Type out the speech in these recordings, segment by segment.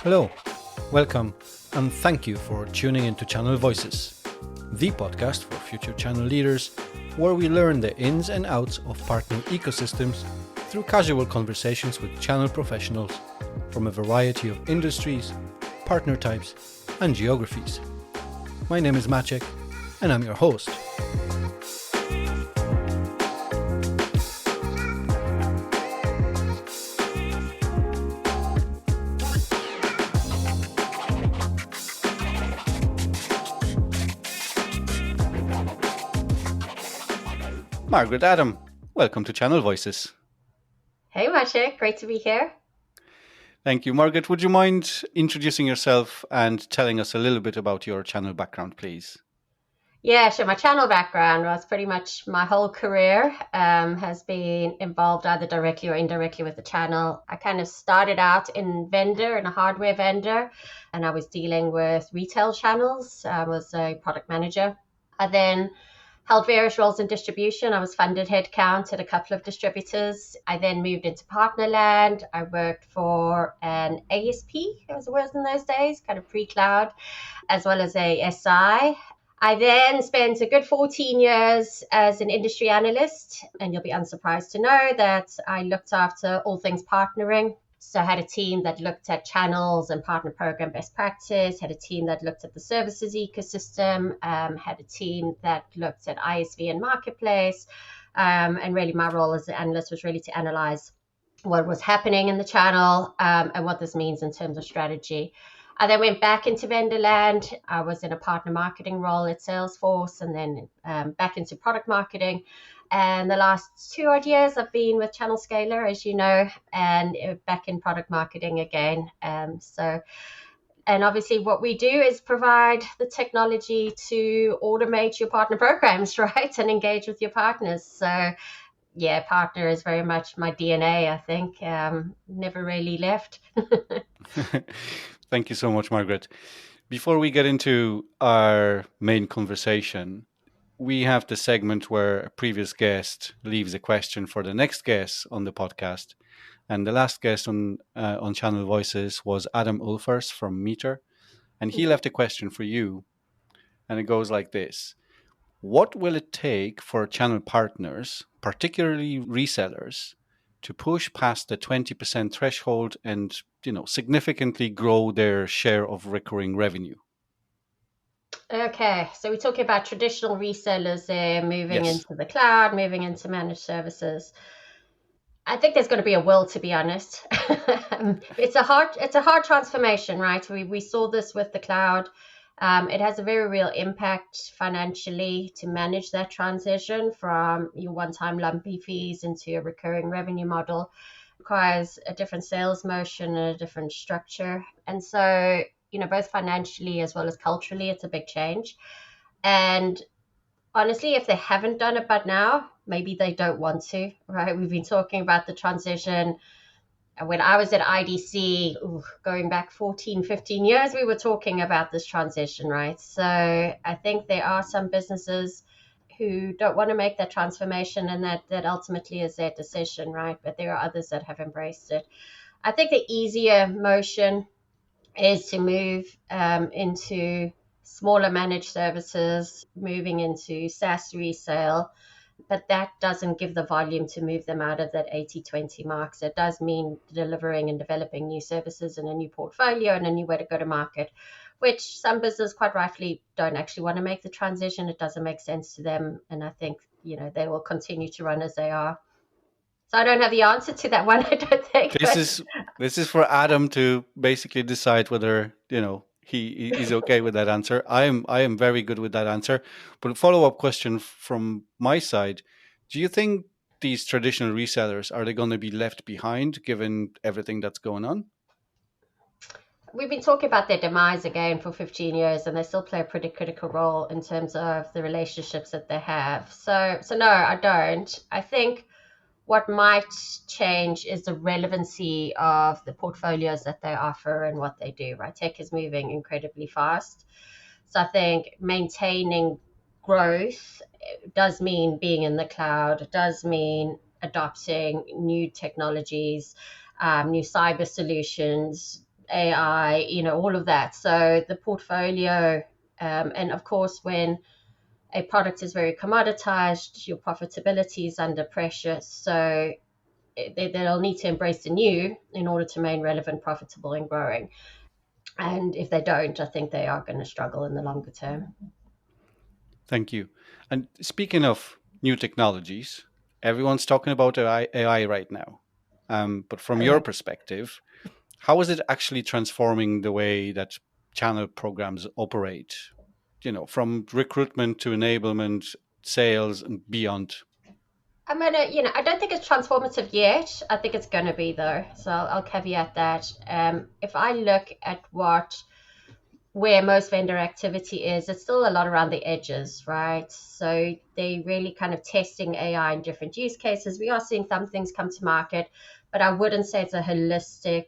Hello, welcome, and thank you for tuning into Channel Voices, the podcast for future channel leaders, where we learn the ins and outs of partner ecosystems through casual conversations with channel professionals from a variety of industries, partner types, and geographies. My name is Maciek, and I'm your host. Margaret Adam, welcome to Channel Voices. Hey Maciek, great to be here. Thank you. Margaret, would you mind introducing yourself and telling us a little bit about your channel background, please? Yeah, sure. My channel background was pretty much my whole career has been involved either directly or indirectly with the channel. I kind of started out in a hardware vendor, and I was dealing with retail channels. I was a product manager. I then held various roles in distribution. I was funded headcount at a couple of distributors. I then moved into partner land. I worked for an ASP, as it was in those days, kind of pre-cloud, as well as a SI. I then spent a good 14 years as an industry analyst, and you'll be unsurprised to know that I looked after all things partnering. So I had a team that looked at channels and partner program best practice, had a team that looked at the services ecosystem, had a team that looked at ISV and marketplace. And really my role as an analyst was really to analyze what was happening in the channel and what this means in terms of strategy. I then went back into vendor land. I was in a partner marketing role at Salesforce, and then back into product marketing. And the last 2 odd years, I've been with Channel Scaler, as you know, and back in product marketing again. And obviously what we do is provide the technology to automate your partner programs, right? And engage with your partners. So yeah, partner is very much my DNA, I think. Never really left. Thank you so much, Margaret. Before we get into our main conversation, we have the segment where a previous guest leaves a question for the next guest on the podcast. And the last guest on Channel Voices was Adam Ulfers from Meter. And he left a question for you. And it goes like this. What will it take for channel partners, particularly resellers, to push past the 20% threshold and, significantly grow their share of recurring revenue? Okay, so we're talking about traditional resellers there moving Yes. into the cloud, moving into managed services. I think there's going to be a will, to be honest. It's a hard transformation, right? We saw this with the cloud. It has a very real impact financially to manage that transition from your one-time lumpy fees into a recurring revenue model. It requires a different sales motion and a different structure. And so, both financially as well as culturally, it's a big change. And honestly, if they haven't done it but now, maybe they don't want to, right? We've been talking about the transition. When I was at IDC, going back 14, 15 years, we were talking about this transition, right? So I think there are some businesses who don't want to make that transformation, and that ultimately is their decision, right? But there are others that have embraced it. I think the easier motion is to move into smaller managed services, moving into SaaS resale, but that doesn't give the volume to move them out of that 80-20 mark. So it does mean delivering and developing new services and a new portfolio and a new way to go to market, which some businesses quite rightfully don't actually want to make the transition. It doesn't make sense to them. And I think, they will continue to run as they are. So I don't have the answer to that one, I don't think. This is for Adam to basically decide whether, he is okay with that answer. I am very good with that answer. But a follow-up question from my side, do you think these traditional resellers, are they going to be left behind given everything that's going on? We've been talking about their demise again for 15 years, and they still play a pretty critical role in terms of the relationships that they have. So no, I don't. I think what might change is the relevancy of the portfolios that they offer and what they do, right? Tech is moving incredibly fast. So I think maintaining growth does mean being in the cloud. It does mean adopting new technologies, new cyber solutions, AI, all of that. So the portfolio, and of course, when a product is very commoditized, your profitability is under pressure. So they'll need to embrace the new in order to remain relevant, profitable, and growing. And if they don't, I think they are going to struggle in the longer term. Thank you. And speaking of new technologies, everyone's talking about AI right now. But from Oh, your yeah. perspective, how is it actually transforming the way that channel programs operate? From recruitment to enablement, sales, and beyond. I'm gonna, I don't think it's transformative yet. I think it's gonna be though. So I'll caveat that. If I look at where most vendor activity is, it's still a lot around the edges, right? So they really kind of testing AI in different use cases. We are seeing some things come to market, but I wouldn't say it's a holistic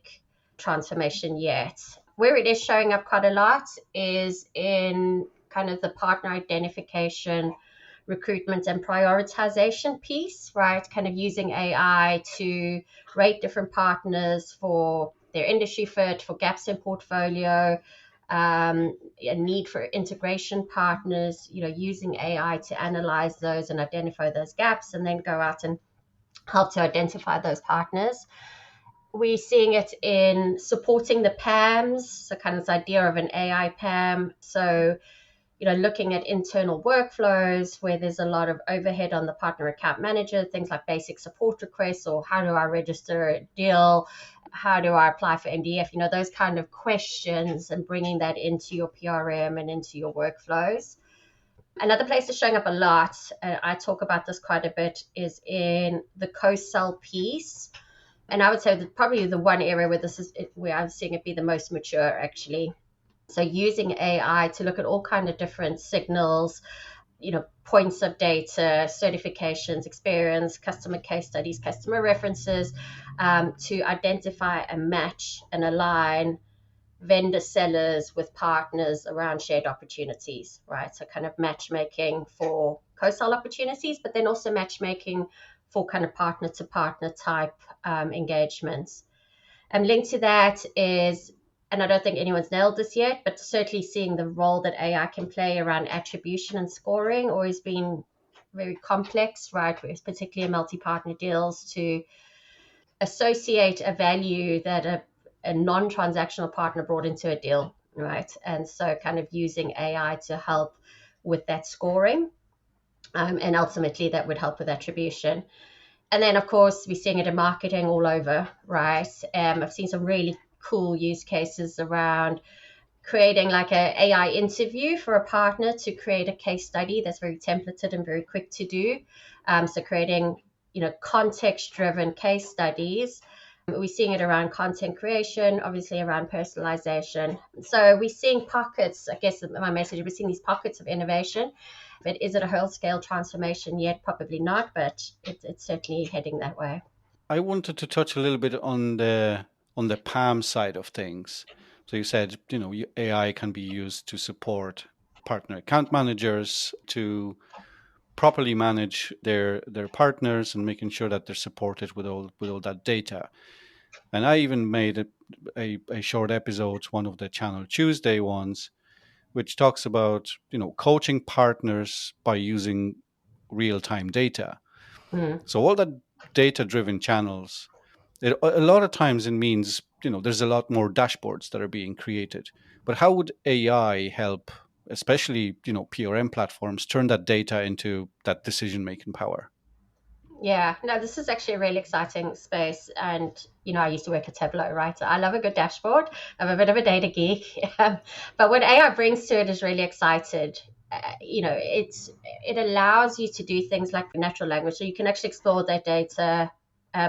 transformation yet. Where it is showing up quite a lot is in kind of the partner identification, recruitment, and prioritization piece, right? Kind of using AI to rate different partners for their industry fit, for gaps in portfolio, a need for integration partners, using AI to analyze those and identify those gaps, and then go out and help to identify those partners. We're seeing it in supporting the PAMs, so kind of this idea of an AI PAM. So, looking at internal workflows where there's a lot of overhead on the partner account manager, things like basic support requests, or how do I register a deal? How do I apply for MDF? Those kind of questions, and bringing that into your PRM and into your workflows. Another place that's showing up a lot, I talk about this quite a bit, is in the co-sell piece. And I would say that probably the one area where I'm seeing it be the most mature, actually. So using AI to look at all kind of different signals, points of data, certifications, experience, customer case studies, customer references, to identify and match and align vendor sellers with partners around shared opportunities, right? So kind of matchmaking for co-sell opportunities, but then also matchmaking for kind of partner to partner type engagements. And linked to that is, and I don't think anyone's nailed this yet, but certainly seeing the role that AI can play around attribution and scoring always been very complex, right? Particularly in multi-partner deals, to associate a value that a non-transactional partner brought into a deal, right? And so kind of using AI to help with that scoring. And ultimately that would help with attribution. And then, of course, we're seeing it in marketing all over, right? I've seen some really cool use cases around creating like a AI interview for a partner to create a case study that's very templated and very quick to do. So creating, context-driven case studies. We're seeing it around content creation, obviously around personalization. So we're seeing pockets, I guess my message, we're seeing these pockets of innovation. But is it a whole scale transformation yet? Probably not, but it's certainly heading that way. I wanted to touch a little bit on the PAM side of things. So you said, AI can be used to support partner account managers to properly manage their partners and making sure that they're supported with all that data. And I even made a short episode, one of the Channel Tuesday ones, which talks about coaching partners by using real time data. Mm. So all that data driven channels, a lot of times it means there's a lot more dashboards that are being created. But how would AI help, especially PRM platforms, turn that data into that decision making power? Yeah, no, this is actually a really exciting space. And, I used to work at Tableau, right? So I love a good dashboard. I'm a bit of a data geek. But what AI brings to it is really excited. It allows you to do things like natural language. So you can actually explore that data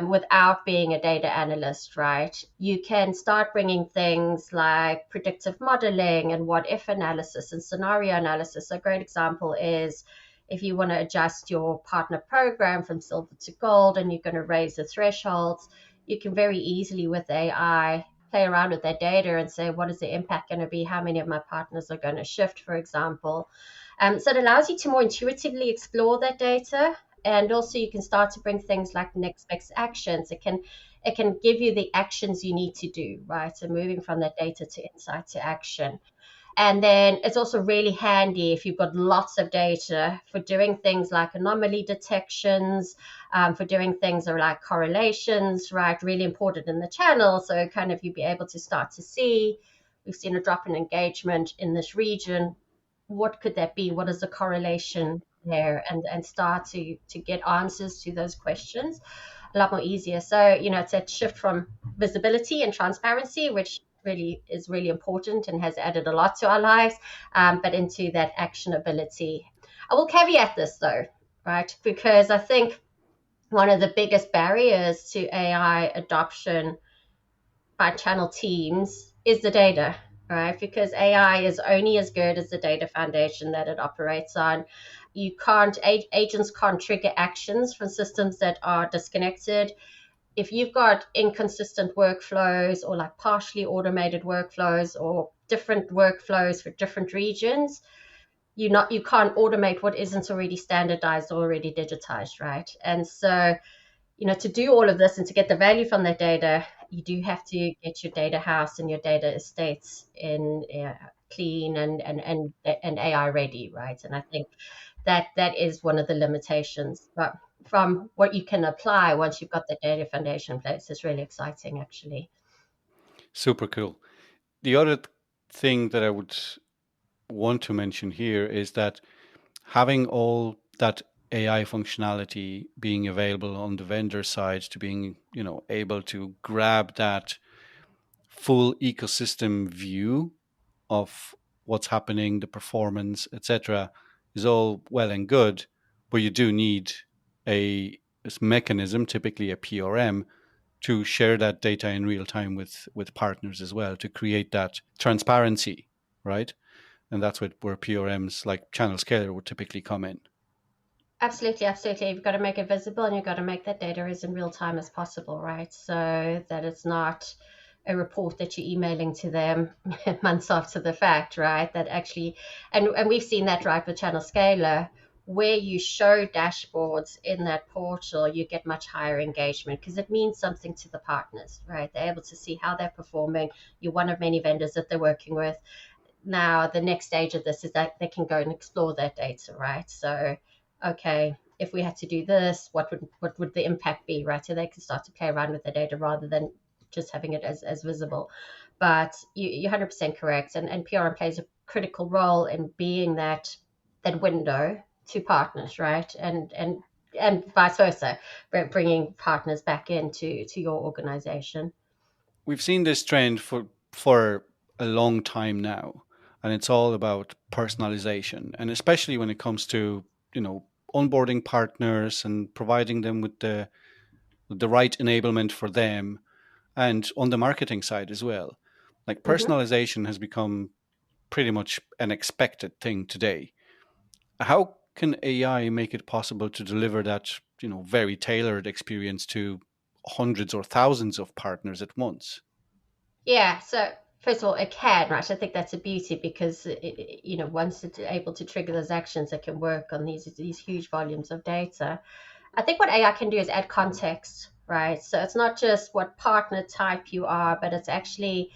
without being a data analyst, right? You can start bringing things like predictive modeling and what if analysis and scenario analysis. A great example is if you want to adjust your partner program from silver to gold and you're going to raise the thresholds, you can very easily with AI play around with that data and say, what is the impact going to be? How many of my partners are going to shift, for example? So it allows you to more intuitively explore that data. And also you can start to bring things like next best actions. It can give you the actions you need to do, right? So moving from that data to insight to action. And then it's also really handy if you've got lots of data for doing things like anomaly detections, for doing things like correlations, right? Really important in the channel. So kind of you'll be able to start to see, we've seen a drop in engagement in this region. What could that be? What is the correlation there? And start to get answers to those questions a lot more easier. So, it's that shift from visibility and transparency, which really important and has added a lot to our lives, but into that actionability. I will caveat this though, right? Because I think one of the biggest barriers to AI adoption by channel teams is the data, right? Because AI is only as good as the data foundation that it operates on. You can't, agents can't trigger actions from systems that are disconnected. If you've got inconsistent workflows or like partially automated workflows or different workflows for different regions, you can't automate what isn't already standardized or already digitized, right? And so, to do all of this and to get the value from that data, you do have to get your data house and your data estates in clean and AI ready, right? And I think that is one of the limitations. But from what you can apply once you've got the data foundation in place is really exciting, actually. Super cool. The other thing that I would want to mention here is that having all that AI functionality being available on the vendor side to being, able to grab that full ecosystem view of what's happening, the performance, etc., is all well and good, but you do need a this mechanism, typically a PRM, to share that data in real time with partners as well to create that transparency, right? And that's where PRMs like Channel Scaler would typically come in. Absolutely, absolutely. You've got to make it visible and you've got to make that data as in real time as possible, right? So that it's not a report that you're emailing to them months after the fact, right? That actually, and we've seen that, right, with Channel Scaler, where you show dashboards in that portal, you get much higher engagement because it means something to the partners, right? They're able to see how they're performing. You're one of many vendors that they're working with. Now the next stage of this is that they can go and explore that data, right? So, okay, if we had to do this, what would the impact be, right? So they can start to play around with the data rather than just having it as visible. But you're 100% correct, and PRM plays a critical role in being that window to partners, right? And vice versa, bringing partners back into your organization. We've seen this trend for a long time now, and it's all about personalization, and especially when it comes to onboarding partners and providing them with the right enablement for them, and on the marketing side as well. Like Mm-hmm. personalization has become pretty much an expected thing today. How can AI make it possible to deliver that very tailored experience to hundreds or thousands of partners at once? Yeah, so first of all, it can, right? I think that's a beauty because once it's able to trigger those actions, it can work on these huge volumes of data. I think what AI can do is add context, right? So it's not just what partner type you are, but it's actually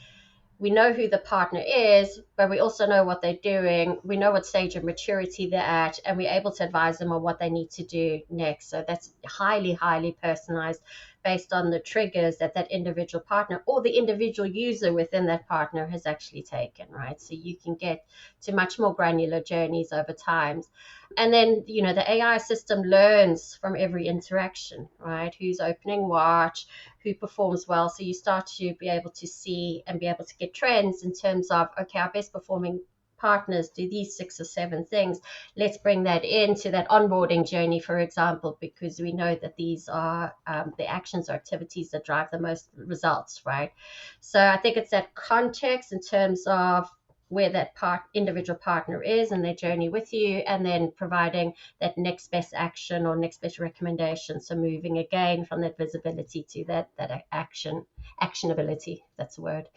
we know who the partner is, but we also know what they're doing. We know what stage of maturity they're at, and we're able to advise them on what they need to do next. So that's highly, highly personalized based on the triggers that that individual partner or the individual user within that partner has actually taken, right? So you can get to much more granular journeys over time. And then, the AI system learns from every interaction, right? Who's opening what, who performs well. So you start to be able to see and be able to get trends in terms of, okay, our best performing partners do these 6 or 7 things. Let's bring that into that onboarding journey, for example, because we know that these are the actions or activities that drive the most results, right? So I think it's that context in terms of where that individual partner is and their journey with you, and then providing that next best action or next best recommendation. So moving again from that visibility to that actionability. That's a word.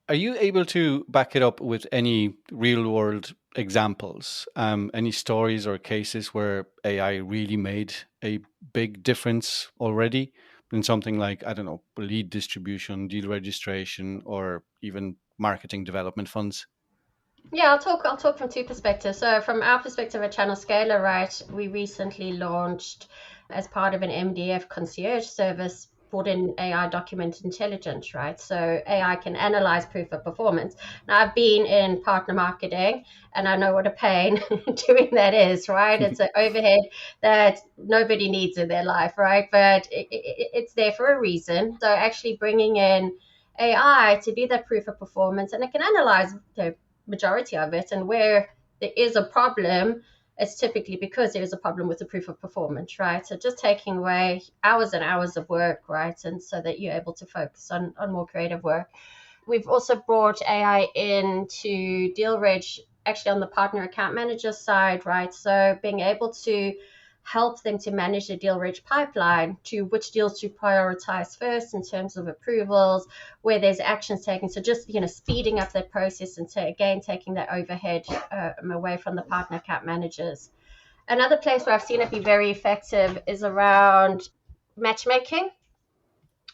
Are you able to back it up with any real world examples? Any stories or cases where AI really made a big difference already in something like, I don't know, lead distribution, deal registration, or even marketing development funds? Yeah, I'll talk from two perspectives. So from our perspective at Channel Scaler, right, we recently launched as part of an MDF concierge service brought in AI document intelligence, right? So AI can analyze proof of performance. Now I've been in partner marketing and I know what a pain doing that is, right? It's an overhead that nobody needs in their life, right? But it's there for a reason. So actually bringing in AI to do that proof of performance, and it can analyze majority of it. And where there is a problem, it's typically because there is a problem with the proof of performance, right? So just taking away hours and hours of work, right? And so that you're able to focus on more creative work. We've also brought AI into deal reg, actually on the partner account manager side, right? So being able to help them to manage the deal reg pipeline, to which deals to prioritize first in terms of approvals, where there's actions taken. So just speeding up that process and again taking that overhead away from the partner account managers. Another place where I've seen it be very effective is around matchmaking.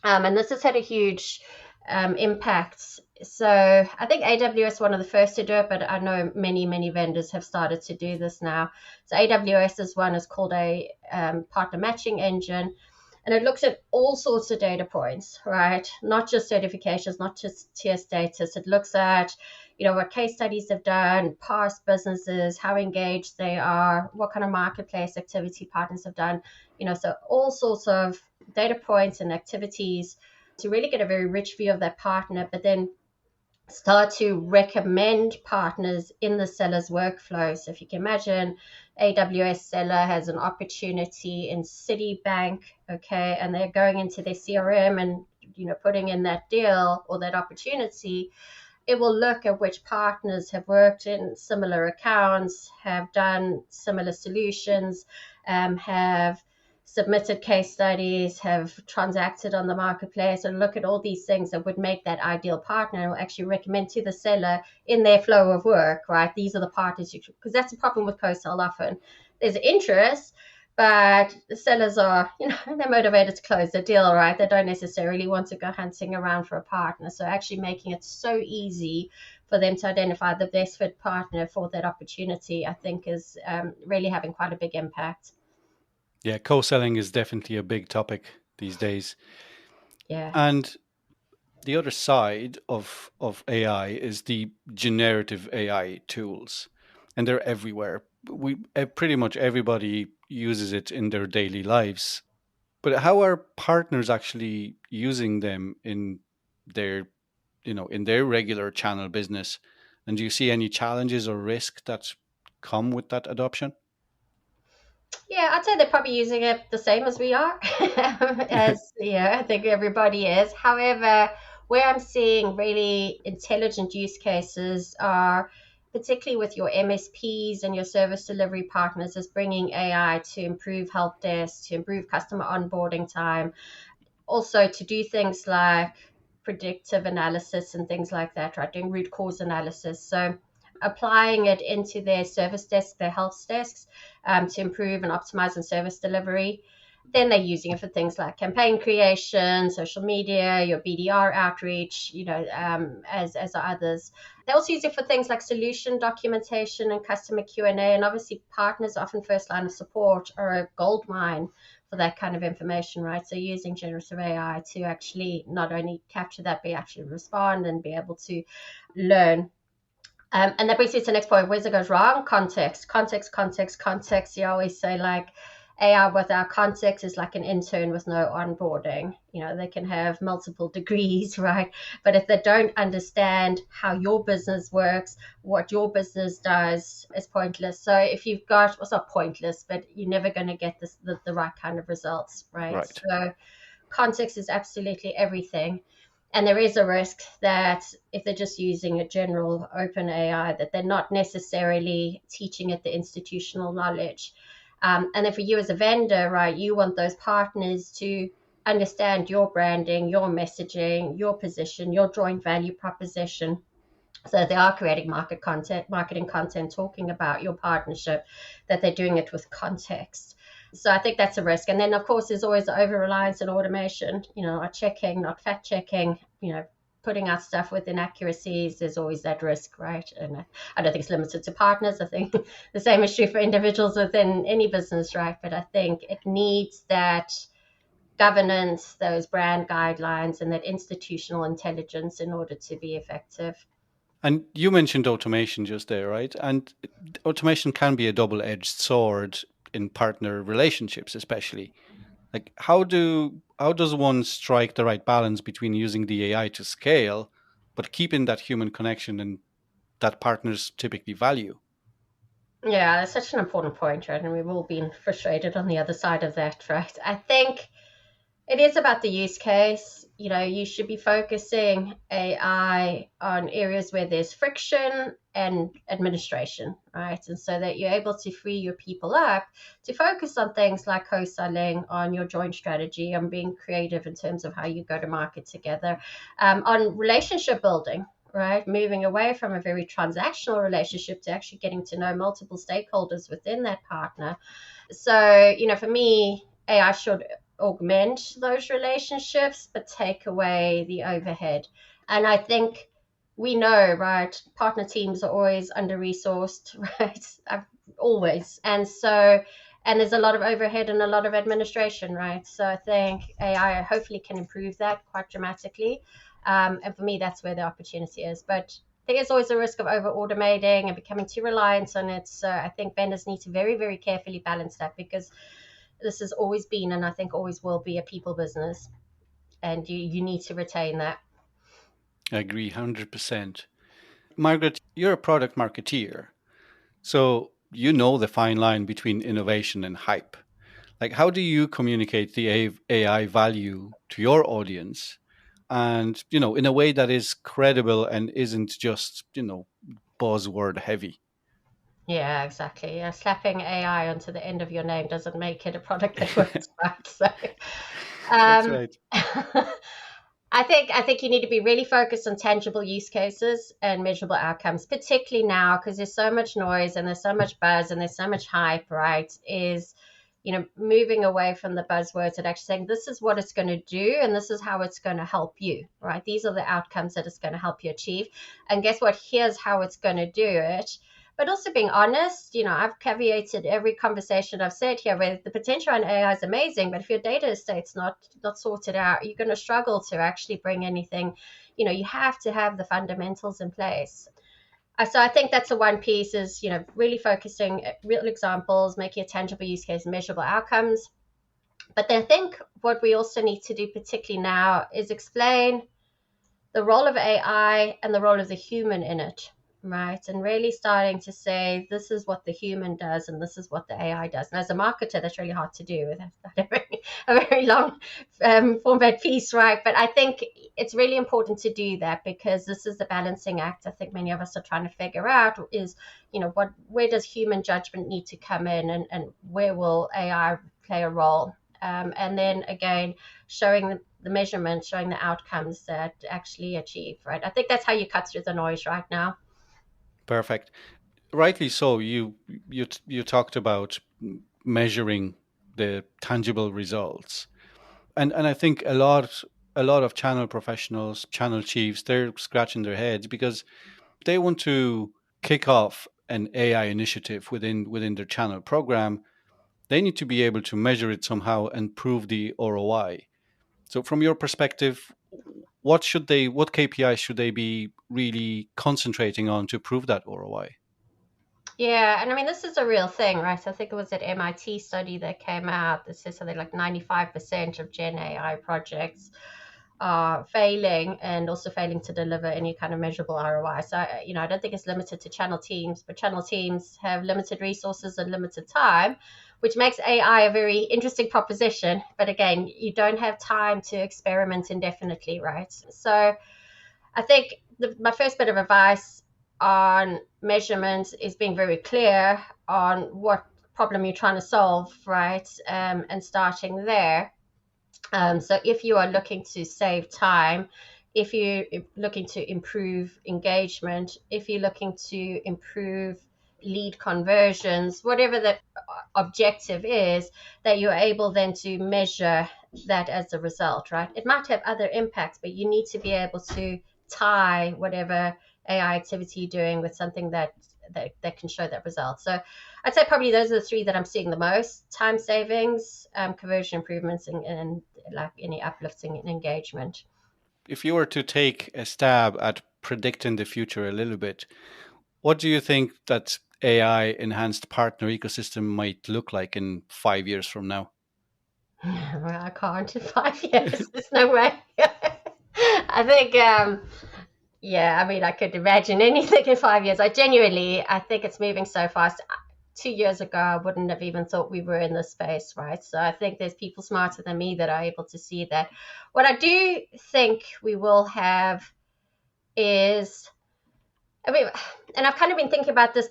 And this has had a huge impact. So I think AWS one of the first to do it, but I know many vendors have started to do this now. So AWS's one is called a partner matching engine, and it looks at all sorts of data points, right? Not just certifications, not just tier status. It looks at what case studies they've done, past businesses, how engaged they are, what kind of marketplace activity partners have done. So all sorts of data points and activities to really get a very rich view of that partner, but then start to recommend partners in the seller's workflow. So if you can imagine, AWS seller has an opportunity in Citibank, okay, and they're going into their CRM and putting in that deal or that opportunity. It will look at which partners have worked in similar accounts, have done similar solutions, have submitted case studies, have transacted on the marketplace, and look at all these things that would make that ideal partner, and will actually recommend to the seller in their flow of work, right? These are the partners because that's the problem with co-sell often. There's interest, but the sellers are, they're motivated to close the deal, right? They don't necessarily want to go hunting around for a partner. So actually making it so easy for them to identify the best fit partner for that opportunity, I think is really having quite a big impact. Yeah, co-selling is definitely a big topic these days. Yeah. And the other side of AI is the generative AI tools, and they're everywhere. We pretty much everybody uses it in their daily lives. But how are partners actually using them in their in their regular channel business? And do you see any challenges or risk that come with that adoption? Yeah, I'd say they're probably using it the same as we are. As I think everybody is. However, where I'm seeing really intelligent use cases are particularly with your MSPs and your service delivery partners, is bringing AI to improve help desk, to improve customer onboarding time, also to do things like predictive analysis and things like that, right? Doing root cause analysis. So applying it into their service desk, their help desks, to improve and optimize on service delivery. Then they're using it for things like campaign creation, social media, your BDR outreach, as are others. They also use it for things like solution documentation and customer Q&A. And obviously partners, often first line of support, are a gold mine for that kind of information, right? So using generative AI to actually not only capture that, but actually respond and be able to learn. And that brings me to the next point. Where's it goes wrong? Context, context, context, context. You always say like AI without context is like an intern with no onboarding. They can have multiple degrees, right? But if they don't understand how your business works, what your business does, is pointless. So if you've got, well, it's not pointless, but you're never going to get the right kind of results, right? Right. So context is absolutely everything. And there is a risk that if they're just using a general open AI, that they're not necessarily teaching it the institutional knowledge. And then for you as a vendor, right, you want those partners to understand your branding, your messaging, your position, your joint value proposition. So they are creating marketing content, talking about your partnership, that they're doing it with context. So I think that's a risk. And then of course there's always the over reliance on automation, not checking, not fact checking, putting out stuff with inaccuracies. There's always that risk, right? And I don't think it's limited to partners. I think the same is true for individuals within any business, right? But I think it needs that governance, those brand guidelines, and that institutional intelligence in order to be effective. And you mentioned automation just there, right? And automation can be a double-edged sword in partner relationships, especially. Like how does one strike the right balance between using the AI to scale, but keeping that human connection and that partners typically value? Yeah, that's such an important point, right? And we've all been frustrated on the other side of that, right? I think it is about the use case. You should be focusing AI on areas where there's friction and administration, right? And so that you're able to free your people up to focus on things like co-selling, on your joint strategy, on being creative in terms of how you go to market together, on relationship building, right? Moving away from a very transactional relationship to actually getting to know multiple stakeholders within that partner. So, for me, AI should augment those relationships, but take away the overhead. And I think we know, right, partner teams are always under resourced, right? Always. And there's a lot of overhead and a lot of administration, right? So I think AI hopefully can improve that quite dramatically. And for me, that's where the opportunity is. But there is always a risk of over automating and becoming too reliant on it. So I think vendors need to very, very carefully balance that, because this has always been, and I think always will be, a people business, and you need to retain that. I agree 100%. Margaret, you're a product marketeer, so you know the fine line between innovation and hype. Like, how do you communicate the AI value to your audience and, in a way that is credible and isn't just, buzzword heavy? Yeah, exactly. Yeah, slapping AI onto the end of your name doesn't make it a product that works, right? So, That's um, right. I think you need to be really focused on tangible use cases and measurable outcomes, particularly now because there's so much noise and there's so much buzz and there's so much hype, right? Is moving away from the buzzwords and actually saying this is what it's going to do and this is how it's going to help you, right? These are the outcomes that it's going to help you achieve. And guess what? Here's how it's going to do it. But also being honest, I've caveated every conversation I've said here where the potential in AI is amazing, but if your data estate's not sorted out, you're going to struggle to actually bring anything. You have to have the fundamentals in place. So I think that's the one piece is, really focusing at real examples, making a tangible use case, measurable outcomes. But then I think what we also need to do, particularly now, is explain the role of AI and the role of the human in it, right? And really starting to say, this is what the human does and this is what the AI does. And as a marketer, that's really hard to do with a very long format piece, right? But I think it's really important to do that because this is the balancing act I think many of us are trying to figure out is, where does human judgment need to come in and where will AI play a role? And then again, showing the measurement, showing the outcomes that actually achieve, right? I think that's how you cut through the noise right now. Perfect. Rightly so. You talked about measuring the tangible results, and I think a lot of channel professionals, channel chiefs, they're scratching their heads because they want to kick off an AI initiative within their channel program. They need to be able to measure it somehow and prove the ROI. So, from your perspective, what KPIs should they be really concentrating on to prove that ROI? Yeah, and I mean, this is a real thing, right? I think it was an MIT study that came out that says something like 95% of Gen AI projects are failing and also failing to deliver any kind of measurable ROI. So, I don't think it's limited to channel teams, but channel teams have limited resources and limited time, which makes AI a very interesting proposition. But again, you don't have time to experiment indefinitely, right? So, I think my first bit of advice on measurement is being very clear on what problem you're trying to solve, right? And starting there. So if you are looking to save time, if you're looking to improve engagement, if you're looking to improve lead conversions, whatever the objective is, that you're able then to measure that as a result, right? It might have other impacts, but you need to be able to tie whatever AI activity you're doing with something that can show that result. So I'd say probably those are the three that I'm seeing the most: time savings, conversion improvements, and like any uplifting and engagement. If you were to take a stab at predicting the future a little bit, what do you think that AI enhanced partner ecosystem might look like in 5 years from now? Well, I can't in 5 years. There's no way. I think, yeah, I mean, I could imagine anything in 5 years. I think it's moving so fast. 2 years ago, I wouldn't have even thought we were in this space, right? So I think there's people smarter than me that are able to see that. What I do think we will have is, I mean, and I've kind of been thinking about this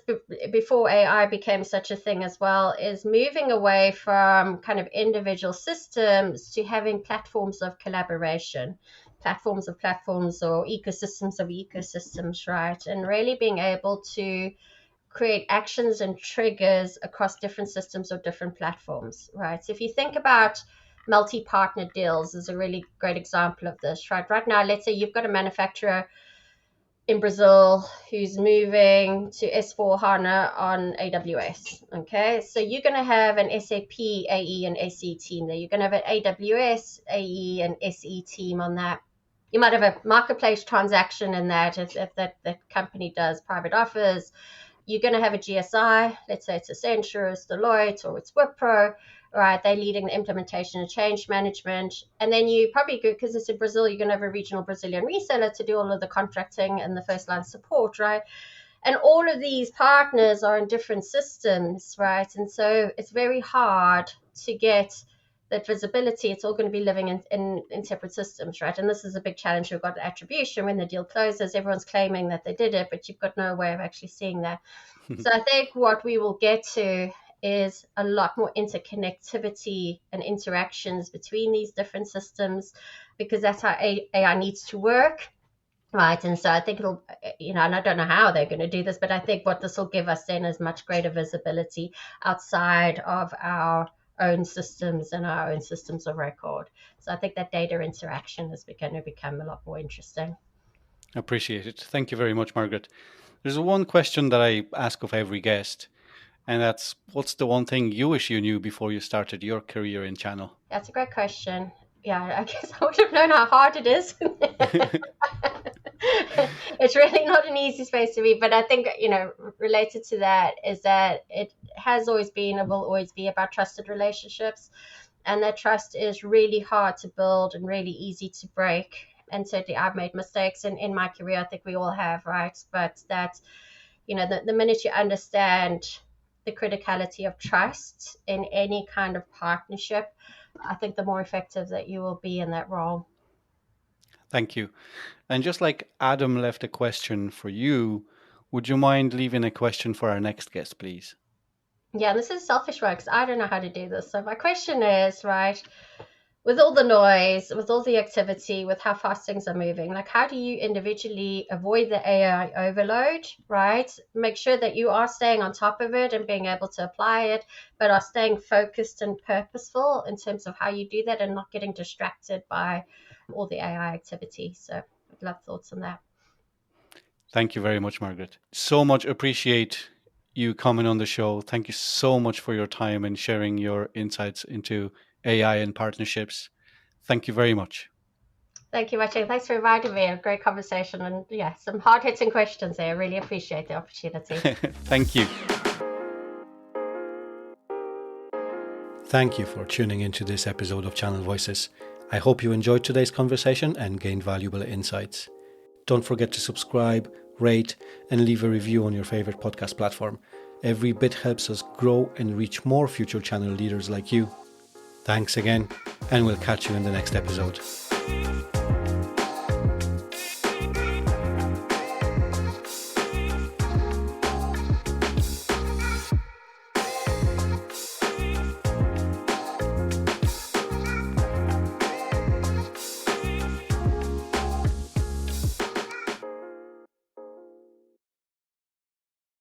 before AI became such a thing as well, is moving away from kind of individual systems to having platforms of collaboration, platforms of platforms, or ecosystems of ecosystems, right? And really being able to create actions and triggers across different systems or different platforms, right? So if you think about multi-partner deals is a really great example of this, right? Right now, let's say you've got a manufacturer in Brazil who's moving to S4 HANA on AWS. Okay, so you're going to have an SAP AE and SE team there. You're going to have an AWS AE and SE team on that. You might have a marketplace transaction in that if that company does private offers. You're going to have a GSI, let's say it's Accenture, it's Deloitte, or it's Wipro, right? They're leading the implementation and change management. And then you probably, because it's in Brazil, you're going to have a regional Brazilian reseller to do all of the contracting and the first line support, right? And all of these partners are in different systems, right? And so it's very hard to get that visibility. It's all going to be living in separate systems, right? And this is a big challenge. We've got attribution. When the deal closes, everyone's claiming that they did it, but you've got no way of actually seeing that. So I think what we will get to is a lot more interconnectivity and interactions between these different systems, because that's how AI needs to work. Right. And so I think it'll, and I don't know how they're going to do this, but I think what this will give us then is much greater visibility outside of our own systems and our own systems of record. So I think that data interaction is going to become a lot more interesting. Appreciate it. Thank you very much, Margaret. There's one question that I ask of every guest, and that's, what's the one thing you wish you knew before you started your career in channel? That's a great question. Yeah, I guess I would have known how hard it is. It's really not an easy space to be, but I think, related to that is that it has always been and will always be about trusted relationships. And that trust is really hard to build and really easy to break. And certainly I've made mistakes in my career. I think we all have, right? But that, the minute you understand the criticality of trust in any kind of partnership, I think the more effective that you will be in that role. Thank you. And just like Adam left a question for you, would you mind leaving a question for our next guest, please? Yeah, this is selfish one because I don't know how to do this. So my question is, right, with all the noise, with all the activity, with how fast things are moving, like how do you individually avoid the AI overload, right? Make sure that you are staying on top of it and being able to apply it, but are staying focused and purposeful in terms of how you do that and not getting distracted by all the AI activity. So I'd love thoughts on that. Thank you very much, Margaret. So much appreciate you coming on the show. Thank you so much for your time and sharing your insights into AI and partnerships. Thank you very much. Thank you, Machi. Thanks for inviting me. A great conversation and some hard-hitting questions there. I really appreciate the opportunity. Thank you. Thank you for tuning into this episode of Channel Voices. I hope you enjoyed today's conversation and gained valuable insights. Don't forget to subscribe, rate, and leave a review on your favorite podcast platform. Every bit helps us grow and reach more future channel leaders like you. Thanks again, and we'll catch you in the next episode.